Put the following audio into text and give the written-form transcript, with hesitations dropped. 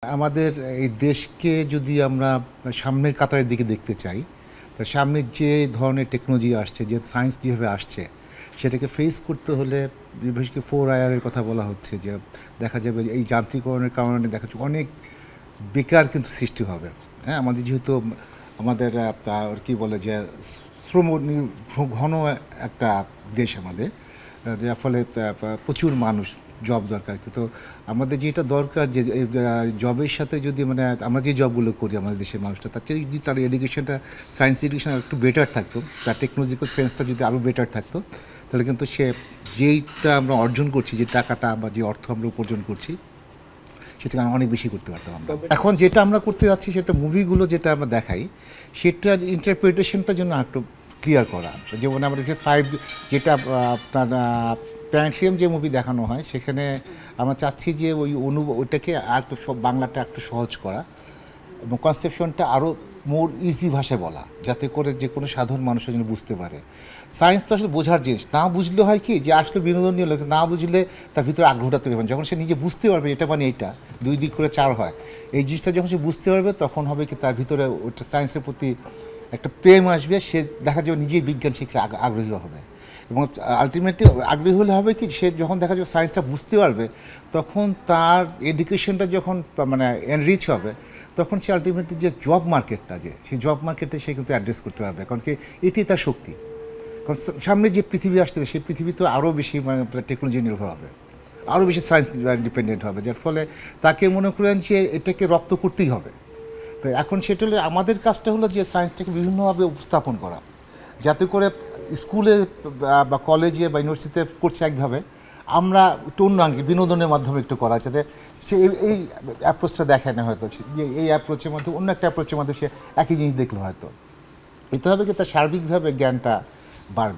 আমাদের এই দেশকে যদি আমরা সামনের কাতারের দিকে দেখতে চাই, তো সামনের যে ধরনের টেকনোলজি আসছে, যে সায়েন্স যেভাবে আসছে, সেটাকে ফেস করতে হলে বিশেষ করে 4IR এর কথা বলা হচ্ছে, যে দেখা যাবে যে এই যান্ত্রিকরণের কারণে দেখা যাচ্ছে অনেক বেকার কিন্তু সৃষ্টি হবে। হ্যাঁ, আমাদের যেহেতু আমাদের কী বলে যে ঘন একটা দেশ আমাদের, যার ফলে প্রচুর মানুষ জব দরকার। কিন্তু আমাদের যেটা দরকার যে জবের সাথে যদি মানে আমরা যে জবগুলো করি আমাদের দেশের মানুষটা, তার চেয়ে যদি তার এডুকেশনটা, সায়েন্স এডুকেশন একটু বেটার থাকতো, তার টেকনোলজিক্যাল সেন্সটা যদি আরও বেটার থাকতো, তাহলে কিন্তু সে যেইটা আমরা অর্জন করছি, যে টাকাটা বা যে অর্থ আমরা উপার্জন করছি, সেটা অনেক বেশি করতে পারতাম আমরা। এখন যেটা আমরা করতে যাচ্ছি, সেটা মুভিগুলো যেটা আমরা দেখাই, সেটার ইন্টারপ্রিটেশনটার জন্য একটু ক্লিয়ার করা। যেমন আমরা যেটা আপনার প্যান্ট্রিয়াম যে মুভি দেখানো হয়, সেখানে আমরা চাচ্ছি যে ওইটাকে আর একটু বাংলাটা একটু সহজ করা এবং কনসেপশনটা আরও মোর ইজি ভাষায় বলা, যাতে করে যে কোনো সাধারণ মানুষের জন্য বুঝতে পারে। সায়েন্স তো আসলে বোঝার জিনিস, না বুঝলে হয় কি যে আসলে বিনোদনীয় লোক, না বুঝলে তার ভিতরে আগ্রহটা তৈরি হবে। যখন সে নিজে বুঝতে পারবে এটা মানে এইটা 2 দিক করে 4 হয়, এই জিনিসটা যখন সে বুঝতে পারবে, তখন হবে কি তার ভিতরে ওটা সায়েন্সের প্রতি একটা প্রেম আসবে, সে দেখা যাবে নিজেই বিজ্ঞান শিখতে আগ্রহী হবে। এবং আলটিমেটলি আগ্রহী হলে হবে কি, সে যখন দেখা যাবে সায়েন্সটা বুঝতে পারবে, তখন তার এডুকেশনটা যখন মানে এনরিচ হবে, তখন সে আলটিমেটলি যে জব মার্কেটটা, যে সেই জব মার্কেটে সে কিন্তু অ্যাড্রেস করতে পারবে। কারণ কি এটি তার শক্তি। কারণ সামনে যে পৃথিবী আসছে, সেই পৃথিবী তো আরও বেশি মানে টেকনোলজি নির্ভর হবে, আরও বেশি সায়েন্স ডিপেন্ডেন্ট হবে, যার ফলে তাকে মনে করেন যে এটাকে রপ্ত করতেই হবে। তো এখন সেটা হলে আমাদের কাজটা হলো যে সায়েন্সটাকে বিভিন্নভাবে উপস্থাপন করা, যাতে করে স্কুলে বা কলেজে বা ইউনিভার্সিটিতে করছে একভাবে, আমরা একটু অন্য আঙ্গিক বিনোদনের মাধ্যমে একটু করা, যাতে সে এই অ্যাপ্রোচটা দেখায় না, হয়তো যে এই অ্যাপ্রোচের মধ্যে অন্য একটা অ্যাপ্রোচের মধ্যে সে একই জিনিস দেখলো, হয়তো এতে হবে কি তার সার্বিকভাবে জ্ঞানটা বাড়বে।